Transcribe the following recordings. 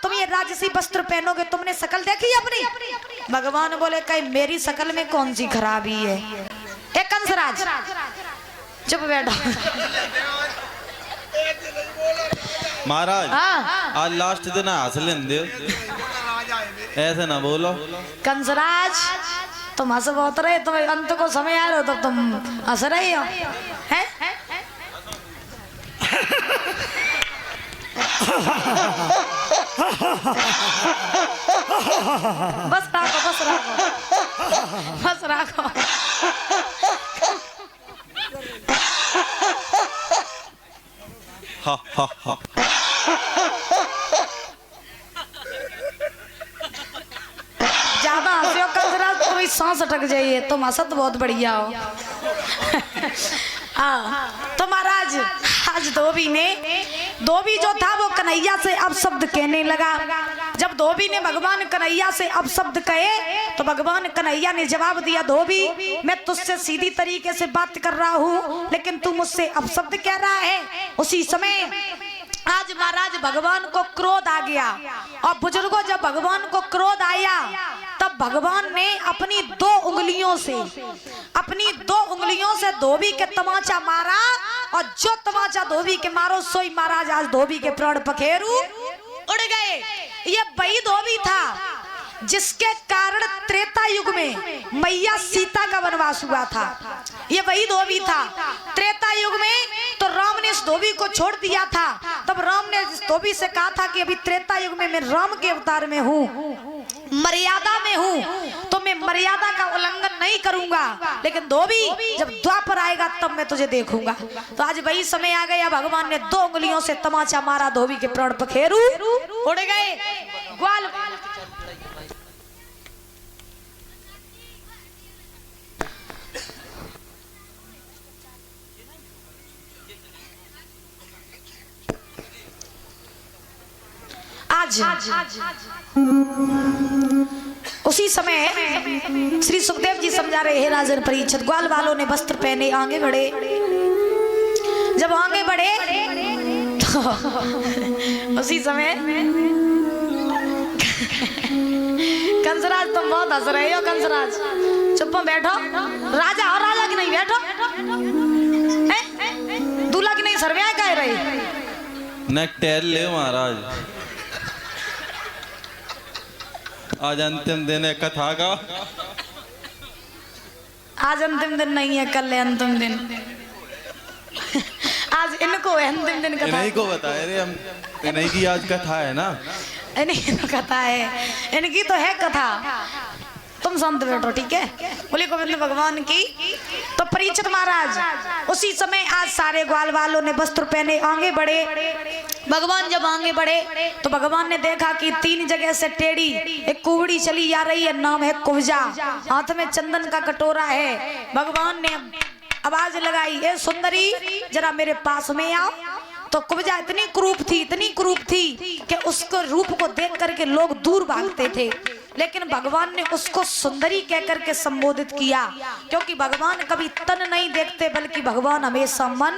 तुम ये राजसी वस्त्र पहनोगे, तुमने शकल देखी अपनी? भगवान बोले कहीं मेरी शकल में कौन सी खराबी है? एक कंसराज चुप बैठा। महाराज आज लास्ट दिन हंस लेंदे, ऐसे ना बोलो। कंसराज तुम हंस बहुत रहे, तुम्हें अंत को समय आ रहे हो तब तुम हंस रहे हो हैं? बस राखो बस राखो बस राखो। हा हा हा। ज्यादा हंसो कंसराज, तुम्हें सांस अटक जाइए। तुम हंसत बहुत बढ़िया हो। तो महाराज आज धोबी जो था वो कन्हैया से अब शब्द कहने लगा। जब धोबी ने भगवान कन्हैया से अब शब्द कहे तो भगवान कन्हैया ने जवाब दिया, धोबी मैं तुझसे सीधी तरीके से बात कर रहा हूँ, लेकिन तू मुझसे अब शब्द कह रहा है। उसी समय आज महाराज भगवान को क्रोध आ गया, और बुजुर्गों जब भगवान को क्रोध आया तब भगवान ने अपनी दो उंगलियों से धोबी के तमाचा मारा, और जो तमाचा धोबी के मारो सोई महाराज आज धोबी के प्राण पखेरु उड़ गए। ये वही धोबी था जिसके कारण त्रेता युग में मैया सीता का वनवास हुआ था। ये वही धोबी था। त्रेता युग में तो राम ने इस धोबी को छोड़ दिया था, तब राम ने इस धोबी से कहा था कि अभी त्रेता युग में मैं राम के अवतार में हूँ, मर्यादा में हूँ, तो मैं मर्यादा का उल्लंघन नहीं करूंगा, लेकिन धोबी जब द्वापर आएगा तब मैं तुझे देखूंगा। तो आज वही समय आ गया, भगवान ने दो उंगलियों से तमाचा मारा, धोबी के प्राण पखेरु उड़ गए। ग्वाल आज उसी समय श्री सुखदेव जी समझा रहे हैं, राजन परीक्षित ग्वाल वालों ने वस्त्र पहने आगे बढ़े। जब आगे बढ़े तो उसी समय कंसराज तुम बहुत हंस रहे हो। कंसराज चुप बैठो, राजा और राजा की नहीं बैठो, दूल्हा की नहीं सरव्या कह रहे नेक टेल ले महाराज, आज अंतिम दिन है कथा का। आज अंतिम दिन नहीं है, कल है अंतिम दिन। आज इनको है अंतिम दिन कथा। इन्हीं को बताए रे हम, इन्हीं की आज कथा है ना। इनकी तो कथा है, इनकी तो है कथा। तुम शांत बैठो ठीक है। बोले गोविंद भगवान की। तो परीक्षित महाराज उसी समय आज सारे ग्वाल वालों ने वस्त्र पहने आगे बढ़े। भगवान जब आगे बढ़े तो भगवान ने देखा कि तीन जगह से टेढ़ी एक कुबड़ी चली आ रही है, नाम है कुब्जा, हाथ में चंदन का कटोरा है। भगवान ने आवाज लगाई, ए सुंदरी जरा मेरे पास में आओ। तो कुब्जा इतनी क्रूप थी कि उसको रूप को देख करके लोग दूर भागते थे, लेकिन भगवान ने उसको सुंदरी कहकर के संबोधित किया, क्योंकि भगवान कभी तन नहीं देखते बल्कि भगवान हमेशा मन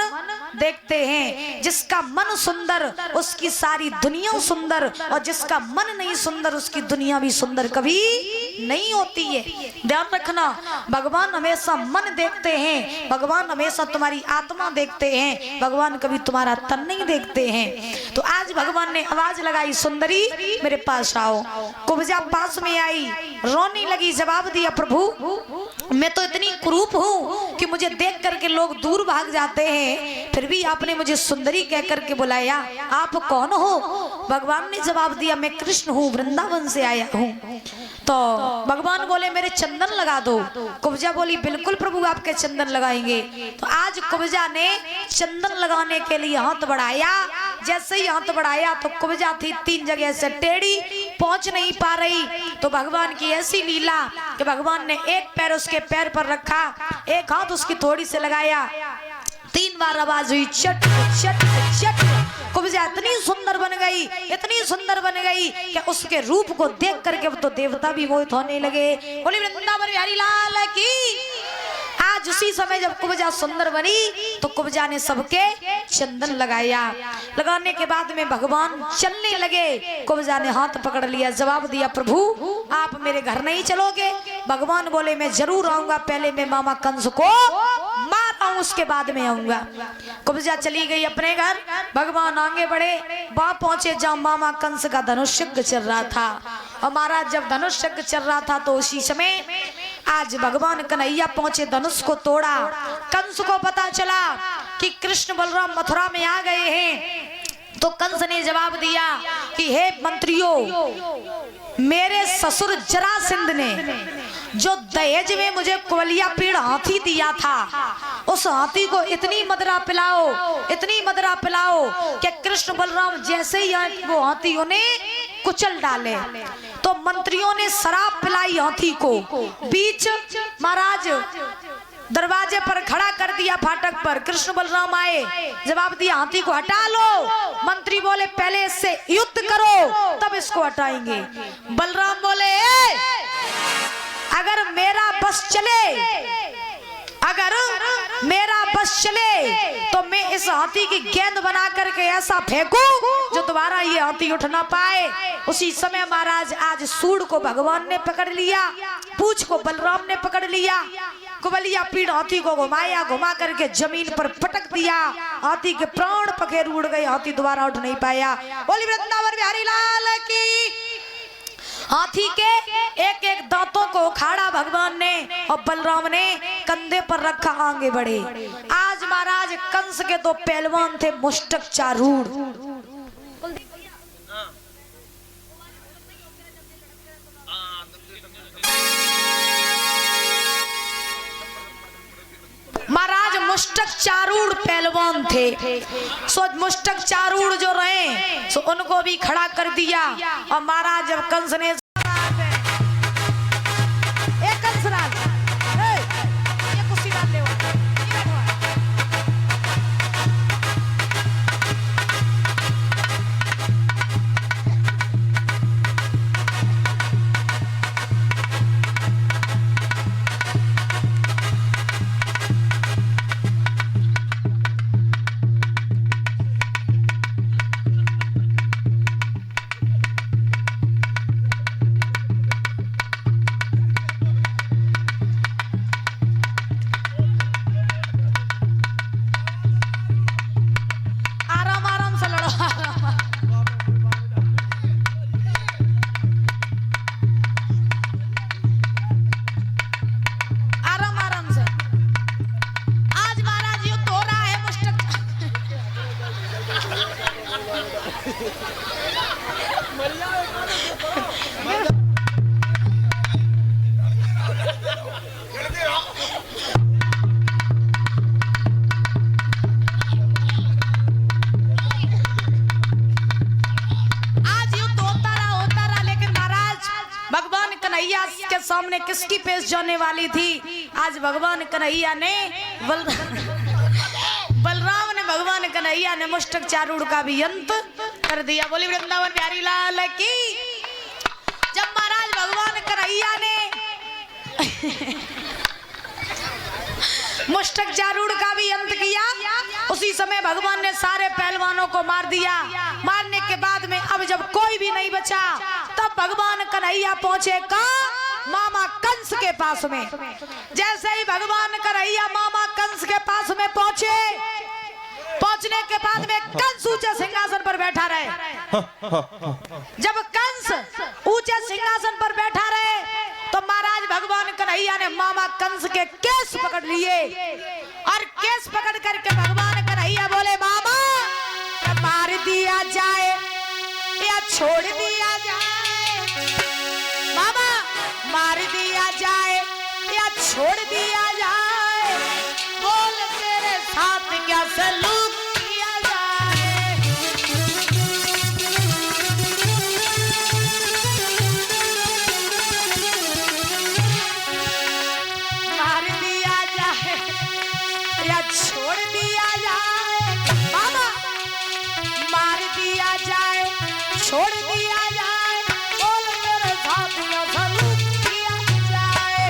देखते हैं। जिसका मन सुंदर उसकी सारी दुनिया सुंदर, और जिसका मन नहीं सुंदर उसकी दुनिया भी सुंदर कभी नहीं होती है। ध्यान रखना, भगवान हमेशा मन देखते हैं, भगवान हमेशा तुम्हारी आत्मा देखते हैं, भगवान कभी तुम्हारा तन नहीं देखते हैं। तो आज भगवान ने आवाज लगाई, सुंदरी मेरे पास आओ। कुब्जा पास में आई, रोने लगी, जवाब दिया, प्रभु मैं तो इतनी कुरूप हूँ कि मुझे देख करके लोग दूर भाग जाते हैं, फिर भी आपने मुझे सुंदरी कह करके बुलाया, आप कौन हो? भगवान ने जवाब दिया, मैं कृष्ण हूँ, वृंदावन से आया हूँ। तो भगवान बोले मेरे चंदन लगा दो। कुब्जा बोली बिल्कुल प्रभु आपके चंदन लगाएंगे। तो आज कुब्जा ने चंदन लगाने के लिए हाथ बढ़ाया। जैसे ही हाथ बढ़ाया तो कुब्जा थी तीन जगह से टेढ़ी, पहुंच नहीं पा रही। तो भगवान की ऐसी लीला कि भगवान ने एक पैर उसके पैर पर रखा, एक हाथ उसकी थोड़ी से लगाया, तीन बार आवाज हुई, चट चट चट। कुब्जा इतनी सुंदर बन गई कि उसके रूप को देख करके तो देवता भी मोहित होने लगे। बोली वृंदावन बिहारी लाल की। आज आज उसी समय जब कुब्जा सुंदर बनी तो कुब्जा ने सबके चंदन लगाया। लगाने के बाद में भगवान चलने लगे। कुब्जा ने हाथ पकड़ लिया, जवाब दिया, प्रभु आप मेरे घर नहीं चलोगे? भगवान बोले मैं जरूर आऊंगा, पहले मैं मामा कंस को मार आऊं, उसके बाद में आऊंगा। कुब्जा चली गई अपने घर। भगवान आगे बढ़े, वहां पहुंचे जहां मामा कंस का धनुष यज्ञ चल रहा था। और महाराज जब धनुष यज्ञ चल रहा था तो उसी समय आज भगवान कन्हैया पहुंचे, धनुष को तोड़ा। कंस को पता चला कि कृष्ण बलराम मथुरा में आ गए हैं। तो कंस ने जवाब दिया कि हे मंत्रियों, मेरे ससुर जरासंध ने जो दहेज में मुझे कुवलिया पीड़ हाथी दिया था, उस हाथी को इतनी मदरा पिलाओ, इतनी मदरा पिलाओ कि कृष्ण बलराम जैसे ही वो हाथी उन्हें कुचल डाले। तो मंत्रियों ने शराब पिलाई हाथी को। बीच महाराज दरवाजे पर खड़ा कर दिया, फाटक पर। कृष्ण बलराम आए, जवाब दिया हाथी को हटा लो। मंत्री बोले पहले इससे युद्ध करो तब इसको हटाएंगे। बलराम बोले अगर मेरा बस चले, अगर मेरा बस चले तो मैं इस हाथी की गेंद बना करके ऐसा फेंकूं जो दोबारा ये हाथी उठ ना पाए। उसी समय महाराज आज सूंड को भगवान ने पकड़ लिया, पूंछ को बलराम ने पकड़ लिया। कुवलिया पीड़ हाथी को घुमाया, घुमा करके जमीन पर पटक दिया। हाथी के प्राण पखेरु उड़ गए, हाथी दोबारा उठ नहीं पाया। बोली वृंदावन बिहारी लाल की। हाथी के एक एक दांतों को उखाड़ा भगवान ने और बलराम ने कंधे पर रखा, आगे बढ़े। आज महाराज कंस के दो पहलवान थे, मुष्टक चारूढ़। महाराज मुष्टक चारूढ़ पहलवान थे। सो मुष्टक चारूढ़ जो रहे सो उनको भी खड़ा कर दिया। और महाराज जब कंस ने के सामने किसकी पेश जाने वाली थी। आज भगवान कन्हैया ने बलराम ने भगवान कन्हैया ने मुष्टक चारूढ़ का भी अंत कर दिया। बोली वृंदावन बिहारी लाल की। जब महाराज भगवान कन्हैया ने मुष्टक चारूढ़ का भी अंत किया, उसी समय भगवान ने सारे पहलवानों को मार दिया। मारने के बाद में अब जब कोई भी नहीं बचा, तब भगवान कन्हैया पहुंचे मामा कंस के पास में। जैसे ही भगवान कन्हैया मामा कंस के पास में पहुंचे, पहुंचने के बाद में कंस ऊंचे सिंहासन पर बैठा रहे। जब कंस ऊंचे सिंहासन पर बैठा रहे तो महाराज भगवान कन्हैया ने मामा कंस के केस पकड़ लिए और केस पकड़ करके भगवान कन्हैया बोले, मामा मार दिया जाए या छोड़ दिया जाए, मामा मार दिया जाए या छोड़ दिया जाए, बोल तेरे साथ क्या सलूक किया जाए। मार दिया जाए या छोड़ दिया जाए, मामा मार दिया जाए छोड़ दिया जाए, बोल तेरे साथ क्या सलूक किया जाए।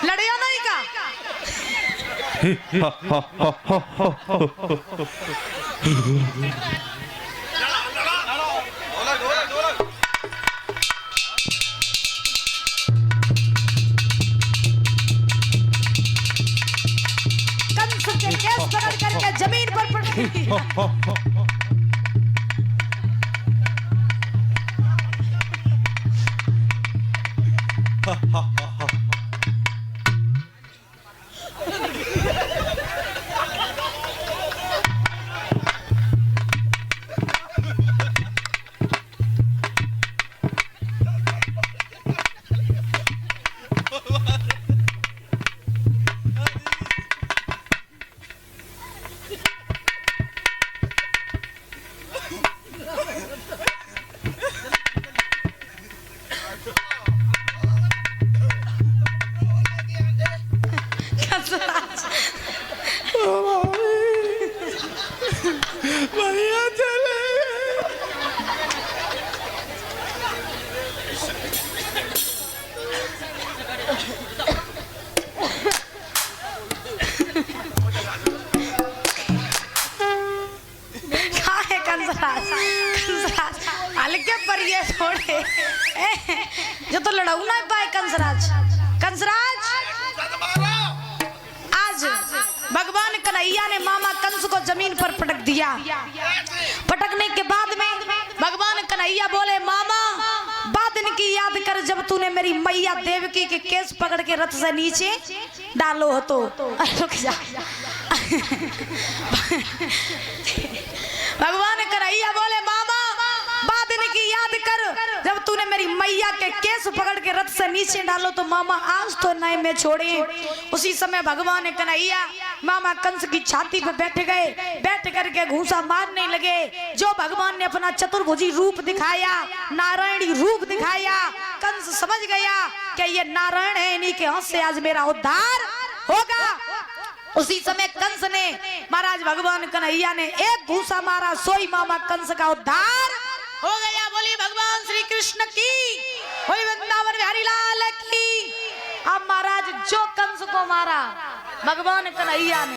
लड़िया नहीं का कंस के केस पकड़ करके जमीन पर पड़ गई। हल्के पर ये थोड़े जो तो लड़ाऊ ना पाए कंसराज। कंसराज आज भगवान कन्हैया ने मामा कंस को जमीन पर पटक दिया। पटकने के बाद में भगवान कन्हैया बोले मामा बाद दिन की याद कर जब तूने मेरी मैया देवकी के केस पकड़ के रथ से नीचे डालो हो तो रुक जा। भगवान कन्हैया बोले मामा बाद दिन की याद कर जब तूने मेरी मैया के केस पकड़ के रथ से नीचे डालो तो मामा आज तो नए में छोड़े। उसी समय भगवान कन्हैया मामा कंस की छाती पे बैठ गए। बैठ करके घूंसा मारने लगे। जो भगवान ने अपना चतुर्भुजी रूप दिखाया, नारायणी रूप दिखाया, कंस समझ गया कि ये नारायण है, इन्हीं के हाथ से आज मेरा उद्धार होगा। उसी समय कंस ने महाराज भगवान कन्हैया ने एक घूंसा मारा, सोई मामा कंस का उद्धार हो गया। बोली भगवान श्री कृष्ण की, बोली वृंदावन बिहारी लाल की। अब महाराज जो कंस को मारा भगवान कन्हैया ने,